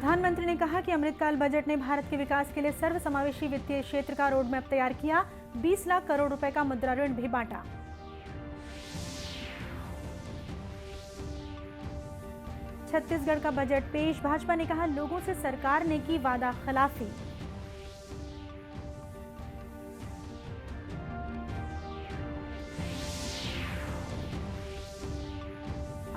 प्रधानमंत्री ने कहा कि अमृतकाल बजट ने भारत के विकास के लिए सर्वसमावेशी वित्तीय क्षेत्र का रोड मैप तैयार किया। 20 लाख करोड़ रुपए का मुद्रा ऋण भी बांटा। छत्तीसगढ़ का बजट पेश, भाजपा ने कहा लोगों से सरकार ने की वादा खिलाफी।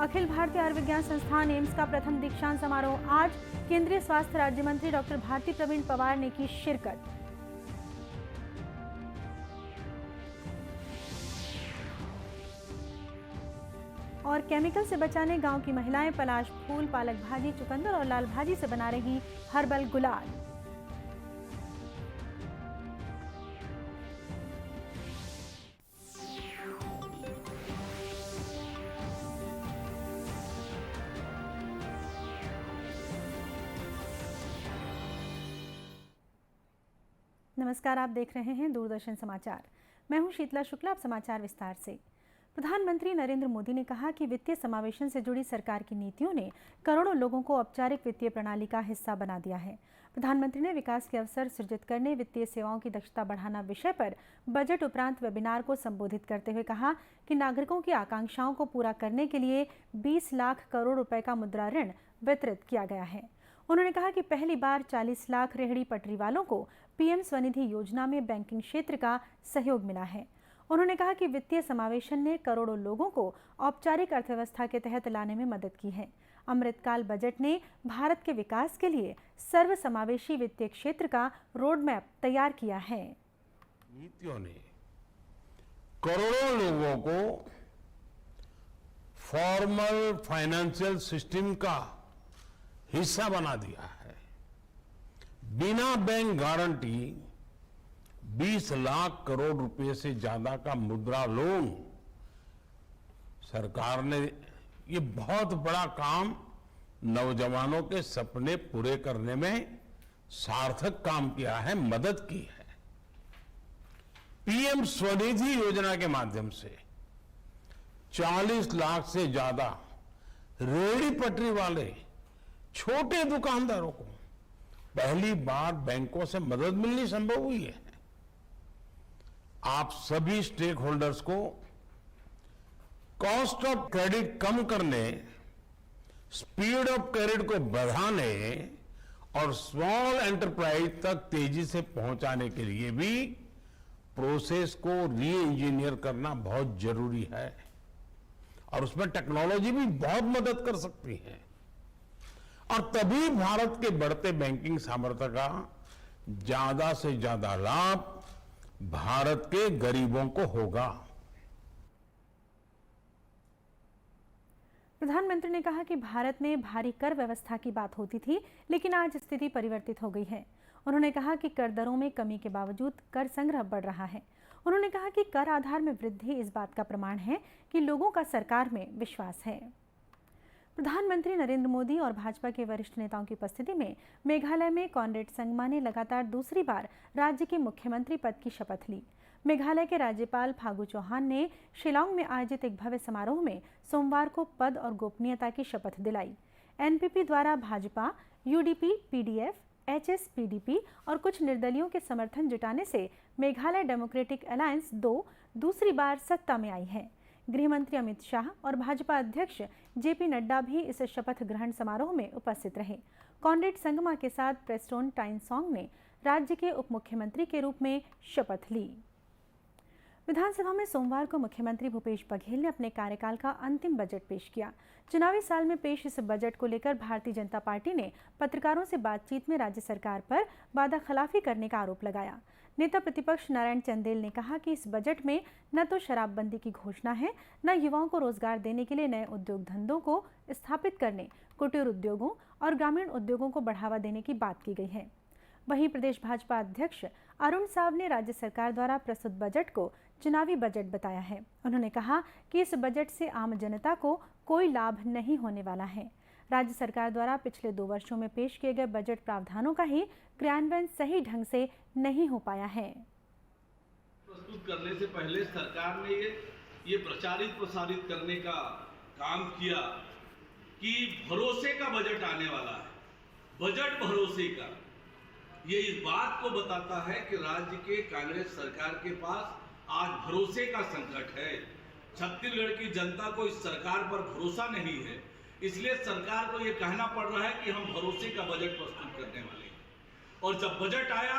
अखिल भारतीय आयुर्विज्ञान संस्थान एम्स का प्रथम दीक्षांत समारोह आज। केंद्रीय स्वास्थ्य राज्य मंत्री डॉक्टर भारती प्रवीण पवार ने की शिरकत। और केमिकल से बचाने गांव की महिलाएं पलाश फूल, पालक भाजी, चुकंदर और लाल भाजी से बना रही हर्बल गुलाल। नमस्कार, आप देख रहे हैं दूरदर्शन समाचार। मैं हूं शीतला शुक्ला। अब समाचार विस्तार से। प्रधानमंत्री नरेंद्र मोदी ने कहा कि वित्तीय समावेशन से जुड़ी सरकार की नीतियों ने करोड़ों लोगों को औपचारिक वित्तीय प्रणाली का हिस्सा बना दिया है। प्रधानमंत्री ने विकास के अवसर सृजित करने, वित्तीय सेवाओं की दक्षता बढ़ाना विषय पर बजट उपरांत वेबिनार को संबोधित करते हुए कहा कि नागरिकों की आकांक्षाओं को पूरा करने के लिए 20 लाख करोड़ रुपए का मुद्रा ऋण वितरित किया गया है। उन्होंने कहा कि पहली बार 40 लाख रेहड़ी पटरी वालों को पीएम स्वनिधि योजना में बैंकिंग क्षेत्र का सहयोग मिला है। उन्होंने कहा कि वित्तीय समावेशन ने करोड़ों लोगों को औपचारिक अर्थव्यवस्था के तहत लाने में मदद की है। अमृतकाल बजट ने भारत के विकास के लिए सर्वसमावेशी वित्तीय क्षेत्र का रोड मैप तैयार किया है। नीतियों ने करोड़ों लोगों को फॉर्मल फाइनेंशियल सिस्टम का हिस्सा बना दिया है। बिना बैंक गारंटी 20 लाख करोड़ रुपए से ज्यादा का मुद्रा लोन सरकार ने ये बहुत बड़ा काम नौजवानों के सपने पूरे करने में सार्थक काम किया है, मदद की है। पीएम स्वनिधि योजना के माध्यम से 40 लाख से ज्यादा रेहड़ी पटरी वाले छोटे दुकानदारों को पहली बार बैंकों से मदद मिलनी संभव हुई है। आप सभी स्टेक होल्डर्स को कॉस्ट ऑफ क्रेडिट कम करने, स्पीड ऑफ क्रेडिट को बढ़ाने और स्मॉल एंटरप्राइज तक तेजी से पहुंचाने के लिए भी प्रोसेस को री इंजीनियर करना बहुत जरूरी है और उसमें टेक्नोलॉजी भी बहुत मदद कर सकती है। और तभी भारत के बढ़ते बैंकिंग सामर्थ्य का ज्यादा से ज्यादा लाभ भारत के गरीबों को होगा। प्रधानमंत्री ने कहा कि भारत में भारी कर व्यवस्था की बात होती थी, लेकिन आज स्थिति परिवर्तित हो गई है। उन्होंने कहा कि कर दरों में कमी के बावजूद कर संग्रह बढ़ रहा है। उन्होंने कहा कि कर आधार में वृद्धि इस बात का प्रमाण है कि लोगों का सरकार में विश्वास है। प्रधानमंत्री नरेंद्र मोदी और भाजपा के वरिष्ठ नेताओं की उपस्थिति में मेघालय में कॉनरेड संगमा ने लगातार दूसरी बार राज्य के मुख्यमंत्री पद की शपथ ली। मेघालय के राज्यपाल फागू चौहान ने शिलांग में आयोजित एक भव्य समारोह में सोमवार को पद और गोपनीयता की शपथ दिलाई। एनपीपी द्वारा भाजपा, यूडीपी, पीडीएफ, एचएसपीडीपी और कुछ निर्दलियों के समर्थन जुटाने से मेघालय डेमोक्रेटिक अलायंस 2 दूसरी बार सत्ता में आई है। गृह मंत्री अमित शाह और भाजपा अध्यक्ष जेपी नड्डा भी इस शपथ ग्रहण समारोह में उपस्थित रहे। कॉनरेड संगमा के साथ प्रेस्टोन टाइनसोंग ने राज्य के उप मुख्यमंत्री के रूप में शपथ ली। विधानसभा में सोमवार को मुख्यमंत्री भूपेश बघेल ने अपने कार्यकाल का अंतिम बजट पेश किया। चुनावी साल में पेश इस बजट को लेकर भारतीय जनता पार्टी ने पत्रकारों से बातचीत में राज्य सरकार पर वादाखिलाफी करने का आरोप लगाया। नेता प्रतिपक्ष नारायण चंदेल ने कहा कि इस बजट में न तो शराबबंदी की घोषणा है, न युवाओं को रोजगार देने के लिए नए उद्योग धंधों को स्थापित करने, कुटीर उद्योगों और ग्रामीण उद्योगों को बढ़ावा देने की बात की गई है। वहीं प्रदेश भाजपा अध्यक्ष अरुण साव ने राज्य सरकार द्वारा प्रस्तुत बजट को चुनावी बजट बताया है। उन्होंने कहा कि इस बजट से आम जनता को कोई लाभ नहीं होने वाला है। राज्य सरकार द्वारा पिछले 2 वर्षों में पेश किए गए बजट प्रावधानों का ही क्रियान्वयन सही ढंग से नहीं हो पाया है। प्रस्तुत करने से पहले सरकार ने ये प्रचारित प्रसारित करने का काम किया कि भरोसे का बजट आने वाला है, बजट भरोसे का। ये इस बात को बताता है कि राज्य के कांग्रेस सरकार के पास आज भरोसे का संकट है। छत्तीसगढ़ की जनता को इस सरकार पर भरोसा नहीं है, इसलिए सरकार को ये कहना पड़ रहा है कि हम भरोसे का बजट प्रस्तुत करने वाले हैं। और जब बजट आया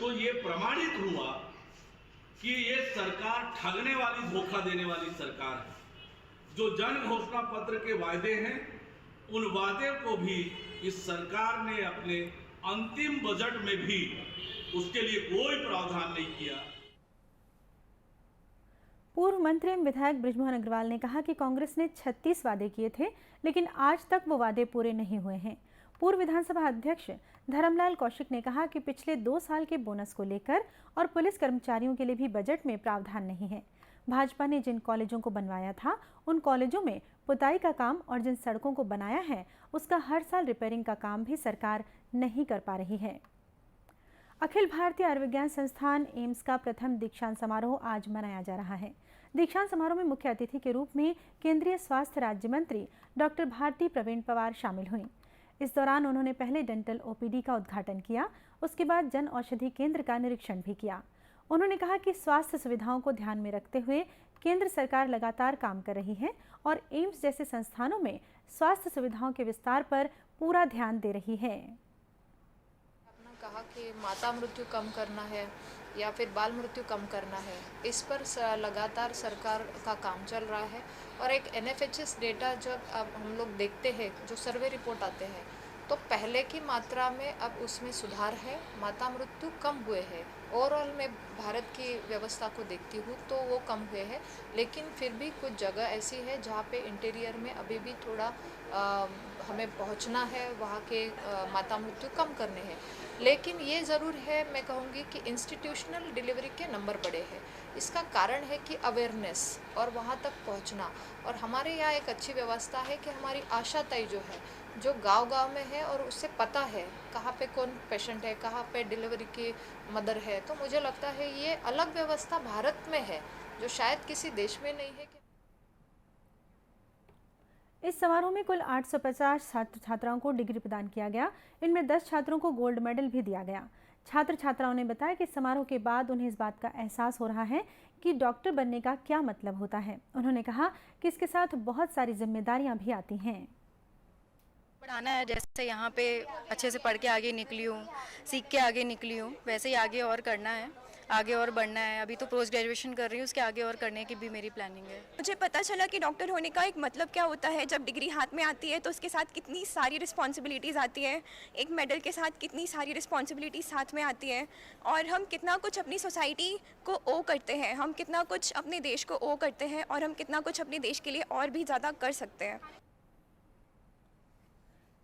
तो ये प्रमाणित हुआ कि ये सरकार ठगने वाली, धोखा देने वाली सरकार है। जो जन घोषणा पत्र के वायदे हैं, उन वादे को भी इस सरकार ने अपने अंतिम बजट में भी उसके लिए कोई प्रावधान नहीं किया। पूर्व मंत्री एवं विधायक बृजमोहन अग्रवाल ने कहा कि कांग्रेस ने 36 वादे किए थे, लेकिन आज तक वो वादे पूरे नहीं हुए हैं। पूर्व विधानसभा अध्यक्ष धर्मलाल कौशिक ने कहा कि पिछले 2 साल के बोनस को लेकर और पुलिस कर्मचारियों के लिए भी बजट में प्रावधान नहीं है। भाजपा ने जिन कॉलेजों को बनवाया था, उन कॉलेजों में पुताई का काम और जिन सड़कों को बनाया है, उसका हर साल रिपेयरिंग का काम भी सरकार नहीं कर पा रही है। अखिल भारतीय आयुर्विज्ञान संस्थान एम्स का प्रथम दीक्षांत समारोह आज मनाया जा रहा है। दीक्षांत समारोह में मुख्य अतिथि के रूप में केंद्रीय स्वास्थ्य राज्य मंत्री डॉक्टर भारती प्रवीण पवार शामिल हुई। इस दौरान उन्होंने पहले डेंटल ओपीडी का उद्घाटन किया, उसके बाद जन औषधि केंद्र का निरीक्षण भी किया। उन्होंने कहा कि स्वास्थ्य सुविधाओं को ध्यान में रखते हुए केंद्र सरकार लगातार काम कर रही है और एम्स जैसे संस्थानों में स्वास्थ्य सुविधाओं के विस्तार पर पूरा ध्यान दे रही है। कहा कि माता मृत्यु कम करना है या फिर बाल मृत्यु कम करना है, इस पर लगातार सरकार का काम चल रहा है। और एक NFHS डेटा जब अब हम लोग देखते हैं, जो सर्वे रिपोर्ट आते हैं, तो पहले की मात्रा में अब उसमें सुधार है, माता मृत्यु कम हुए हैं। ओवरऑल मैं भारत की व्यवस्था को देखती हूँ तो वो कम हुए हैं, लेकिन फिर भी कुछ जगह ऐसी है जहाँ पे इंटीरियर में अभी भी थोड़ा हमें पहुँचना है, वहाँ के माता मृत्यु कम करने हैं। लेकिन ये ज़रूर है, मैं कहूँगी कि इंस्टीट्यूशनल डिलीवरी के नंबर बड़े हैं। इसका कारण है कि अवेयरनेस और वहाँ तक पहुँचना। और हमारे यहाँ एक अच्छी व्यवस्था है कि हमारी आशा ताई जो है, जो गांव-गांव में है और उससे पता है कहाँ पे कौन पेशेंट है, कहाँ पे डिलीवरी की मदर है। तो मुझे लगता है ये अलग व्यवस्था भारत में है, जो शायद किसी देश में नहीं है। इस समारोह में कुल 850 छात्र छात्राओं को डिग्री प्रदान किया गया। इनमें 10 छात्रों को गोल्ड मेडल भी दिया गया। छात्र छात्राओं ने बताया कि समारोह के बाद उन्हें इस बात का एहसास हो रहा है कि डॉक्टर बनने का क्या मतलब होता है। उन्होंने कहा कि इसके साथ बहुत सारी जिम्मेदारियां भी आती हैं। पढ़ाना है, जैसे यहाँ पे अच्छे से पढ़ के आगे निकली हूँ, सीख के आगे निकली हूँ, वैसे ही आगे और करना है, आगे और बढ़ना है। अभी तो पोस्ट ग्रेजुएशन कर रही हूँ, उसके आगे और करने की भी मेरी प्लानिंग है। मुझे पता चला कि डॉक्टर होने का एक मतलब क्या होता है। जब डिग्री हाथ में आती है तो उसके साथ कितनी सारी रिस्पॉन्सिबिलिटीज़ आती हैं, एक मेडल के साथ कितनी सारी रिस्पॉन्सिबिलिटीज़ साथ में आती हैं, और हम कितना कुछ अपनी सोसाइटी को ओ करते हैं, हम कितना कुछ अपने देश को ओ करते हैं, और हम कितना कुछ अपने देश के लिए और भी ज़्यादा कर सकते हैं।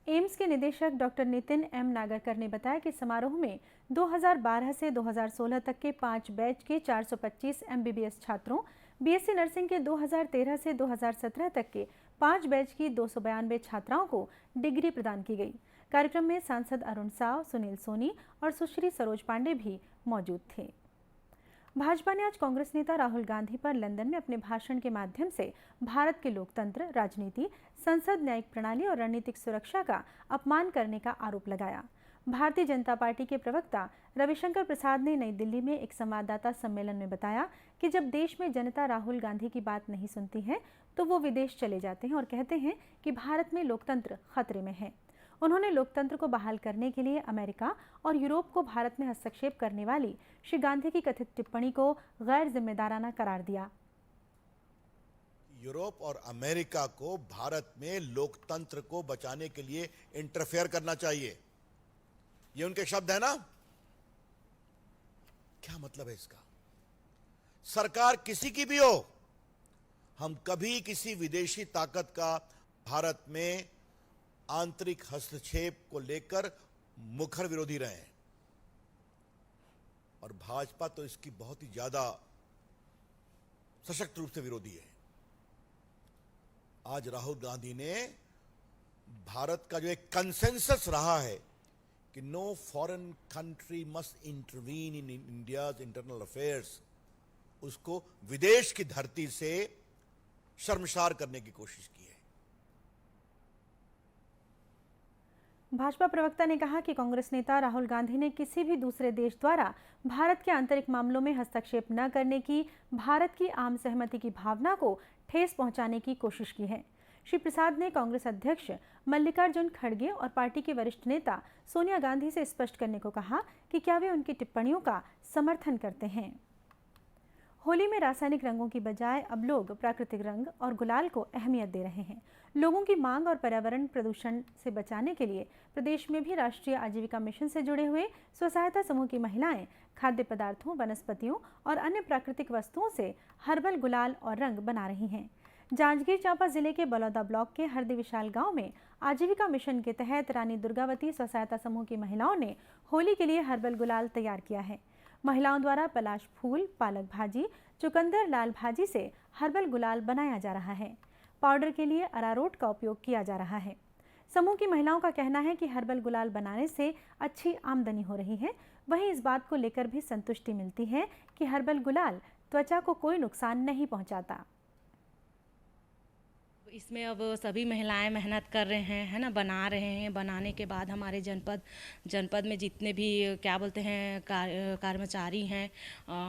एम्स के निदेशक डॉक्टर नितिन एम नागरकर ने बताया कि समारोह में 2012 से 2016 तक के 5 बैच के 425 MBBS छात्रों, BSc नर्सिंग के 2013 से 2017 तक के 5 बैच की 292 छात्राओं को डिग्री प्रदान की गई। कार्यक्रम में सांसद अरुण साव, सुनील सोनी और सुश्री सरोज पांडे भी मौजूद थे। भाजपा ने आज कांग्रेस नेता राहुल गांधी पर लंदन में अपने भाषण के माध्यम से भारत के लोकतंत्र, राजनीति, संसद, न्यायिक प्रणाली और रणनीतिक सुरक्षा का अपमान करने का आरोप लगाया। भारतीय जनता पार्टी के प्रवक्ता रविशंकर प्रसाद ने नई दिल्ली में एक संवाददाता सम्मेलन में बताया कि जब देश में जनता राहुल गांधी की बात नहीं सुनती है तो वो विदेश चले जाते हैं और कहते हैं कि भारत में लोकतंत्र खतरे में है। उन्होंने लोकतंत्र को बहाल करने के लिए अमेरिका और यूरोप को भारत में हस्तक्षेप करने वाली श्री गांधी की कथित टिप्पणी को गैर जिम्मेदाराना करार दिया। यूरोप और अमेरिका को भारत में लोकतंत्र को बचाने के लिए इंटरफेयर करना चाहिए, ये उनके शब्द है ना। क्या मतलब है इसका? सरकार किसी की भी हो, हम कभी किसी विदेशी ताकत का भारत में आंतरिक हस्तक्षेप को लेकर मुखर विरोधी रहे हैं, और भाजपा तो इसकी बहुत ही ज्यादा सशक्त रूप से विरोधी है। आज राहुल गांधी ने भारत का जो एक कंसेंसस रहा है कि no foreign country must intervene in India's internal affairs, उसको विदेश की धरती से शर्मसार करने की कोशिश की है। भाजपा प्रवक्ता ने कहा कि कांग्रेस नेता राहुल गांधी ने किसी भी दूसरे देश द्वारा भारत के आंतरिक मामलों में हस्तक्षेप न करने की भारत की आम सहमति की भावना को ठेस पहुंचाने की कोशिश की है। श्री प्रसाद ने कांग्रेस अध्यक्ष मल्लिकार्जुन खड़गे और पार्टी के वरिष्ठ नेता सोनिया गांधी से स्पष्ट करने को कहा कि क्या वे उनकी टिप्पणियों का समर्थन करते हैं। होली में रासायनिक रंगों की बजाय अब लोग प्राकृतिक रंग और गुलाल को अहमियत दे रहे हैं। लोगों की मांग और पर्यावरण प्रदूषण से बचाने के लिए प्रदेश में भी राष्ट्रीय आजीविका मिशन से जुड़े हुए स्व सहायता समूह की महिलाएं खाद्य पदार्थों, वनस्पतियों और अन्य प्राकृतिक वस्तुओं से हर्बल गुलाल और रंग बना रही हैं। जांजगीर चांपा जिले के बलौदा ब्लॉक के हरदी विशाल गांव में आजीविका मिशन के तहत रानी दुर्गावती स्व सहायता समूह की महिलाओं ने होली के लिए हर्बल गुलाल तैयार किया है। महिलाओं द्वारा पलाश फूल, पालक भाजी, चुकंदर लाल भाजी से हर्बल गुलाल बनाया जा रहा है। पाउडर के लिए अरारोट का उपयोग किया जा रहा है। समूह की महिलाओं का कहना है कि हर्बल गुलाल बनाने से अच्छी आमदनी हो रही है। वहीं इस बात को लेकर भी संतुष्टि मिलती है कि हर्बल गुलाल त्वचा को कोई नुकसान नहीं पहुंचाता। इसमें अब सभी महिलाएं मेहनत कर रहे हैं, है ना, बना रहे हैं। बनाने के बाद हमारे जनपद में जितने भी क्या बोलते हैं कर्मचारी हैं,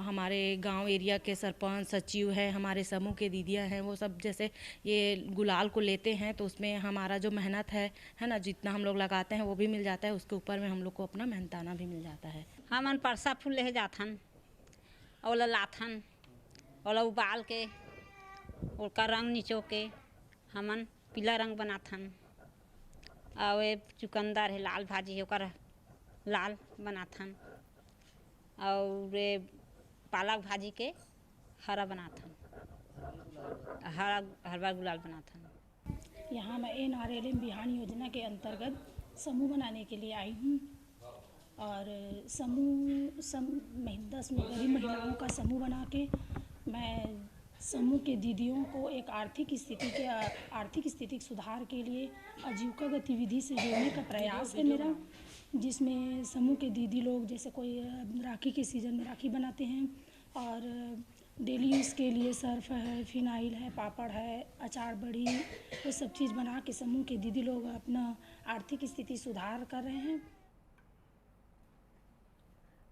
हमारे गांव एरिया के सरपंच, सचिव है, हमारे समूह के दीदियां हैं, वो सब जैसे ये गुलाल को लेते हैं तो उसमें हमारा जो मेहनत है ना, जितना हम लोग लगाते हैं वो भी मिल जाता है। उसके ऊपर में हम लोग को अपना मेहनताना भी मिल जाता है। हमन परसा फूल ले जाथन और लाथन और उबाल के उसका रंग निचो के हमन पीला रंग बनाथन। और चुकंदर है, लाल भाजी है, ओकर लाल बनाथन। और पालक भाजी के हरा बनाथन, हरा गुलाल बनाथन। यहाँ मैं NRLM बिहान योजना के अंतर्गत समूह बनाने के लिए आई हूँ और समूह 10 गरीब महिलाओं का समूह बना के मैं समूह के दीदियों को एक आर्थिक स्थिति सुधार के लिए आजीविका गतिविधि से जोड़ने का प्रयास है मेरा, जिसमें समूह के दीदी लोग जैसे कोई राखी के सीज़न में राखी बनाते हैं और डेली यूज़ के लिए सर्फ है, फिनाइल है, पापड़ है, अचार बड़ी, वो सब चीज़ बना के समूह के दीदी लोग अपना आर्थिक स्थिति सुधार कर रहे हैं।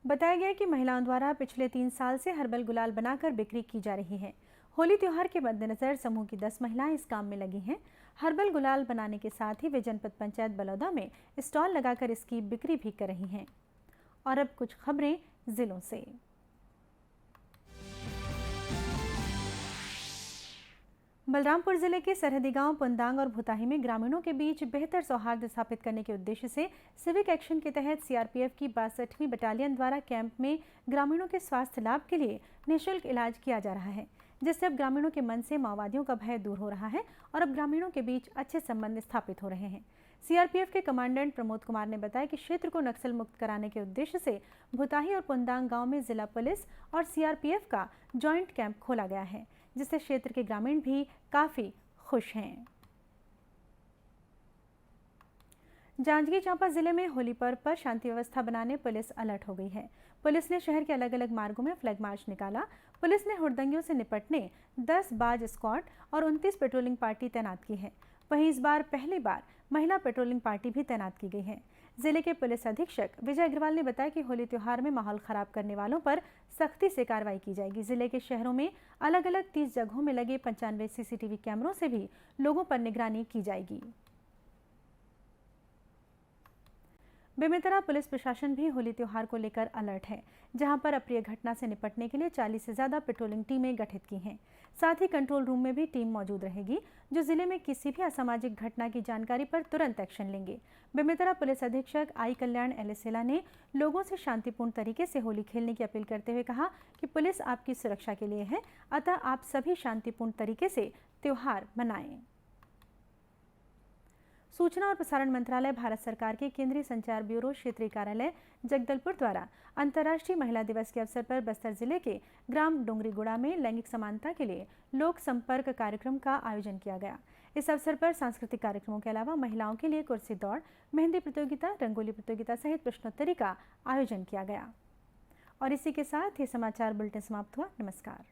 बताया गया कि महिलाओं द्वारा पिछले 3 साल से हर्बल गुलाल बनाकर बिक्री की जा रही है। होली त्योहार के मद्देनजर समूह की 10 महिलाएं इस काम में लगी हैं। हर्बल गुलाल बनाने के साथ ही वे जनपद पंचायत बलौदा में स्टॉल लगाकर इसकी बिक्री भी कर रही हैं। और अब कुछ खबरें जिलों से। बलरामपुर जिले के सरहदी गांव पुंदांग और भुताही में ग्रामीणों के बीच बेहतर सौहार्द स्थापित करने के उद्देश्य से सिविक एक्शन के तहत CRPF की 62वीं बटालियन द्वारा कैंप में ग्रामीणों के स्वास्थ्य लाभ के लिए निःशुल्क इलाज किया जा रहा है, जिससे अब ग्रामीणों के मन से माओवादियों का भय दूर हो रहा है और अब ग्रामीणों के बीच अच्छे संबंध स्थापित हो रहे हैं। CRPF के कमांडेंट प्रमोद कुमार ने बताया कि क्षेत्र को नक्सल मुक्त कराने के उद्देश्य से भुताही और पुंदांग गांव में जिला पुलिस और CRPF का जॉइंट कैंप खोला गया है, जिससे क्षेत्र के ग्रामीण भी काफी खुश हैं। जांजगीर चांपा जिले में होली पर्व पर शांति व्यवस्था बनाने पुलिस अलर्ट हो गई है। पुलिस ने शहर के अलग अलग मार्गों में फ्लैग मार्च निकाला। पुलिस ने हुड़दंगियों से निपटने 10 बाज स्क्वाड और 29 पेट्रोलिंग पार्टी तैनात की है। वहीं इस बार पहली बार महिला पेट्रोलिंग पार्टी भी तैनात की गई है। जिले के पुलिस अधीक्षक विजय अग्रवाल ने बताया कि होली त्योहार में माहौल खराब करने वालों पर सख्ती से कार्रवाई की जाएगी। जिले के शहरों में अलग अलग 30 जगहों में लगे 95 CCTV कैमरों से भी लोगों पर निगरानी की जाएगी। बेमेतरा पुलिस प्रशासन भी होली त्योहार को लेकर अलर्ट है, जहां पर अप्रिय घटना से निपटने के लिए 40 से ज्यादा पेट्रोलिंग टीमें गठित की हैं। साथ ही कंट्रोल रूम में भी टीम मौजूद रहेगी, जो जिले में किसी भी असामाजिक घटना की जानकारी पर तुरंत एक्शन लेंगे। बेमेतरा पुलिस अधीक्षक आई कल्याण एलेसेला ने लोगों से शांतिपूर्ण तरीके से होली खेलने की अपील करते हुए कहा कि पुलिस आपकी सुरक्षा के लिए है, अतः आप सभी शांतिपूर्ण तरीके से त्योहार मनाएं। सूचना और प्रसारण मंत्रालय भारत सरकार के केंद्रीय संचार ब्यूरो क्षेत्रीय कार्यालय जगदलपुर द्वारा अंतर्राष्ट्रीय महिला दिवस के अवसर पर बस्तर जिले के ग्राम डोंगरीगुड़ा में लैंगिक समानता के लिए लोक संपर्क कार्यक्रम का आयोजन किया गया। इस अवसर पर सांस्कृतिक कार्यक्रमों के अलावा महिलाओं के लिए कुर्सी दौड़, मेहंदी प्रतियोगिता, रंगोली प्रतियोगिता सहित प्रश्नोत्तरी का आयोजन किया गया। और इसी के साथ ये समाचार बुलेटिन समाप्त हुआ। नमस्कार।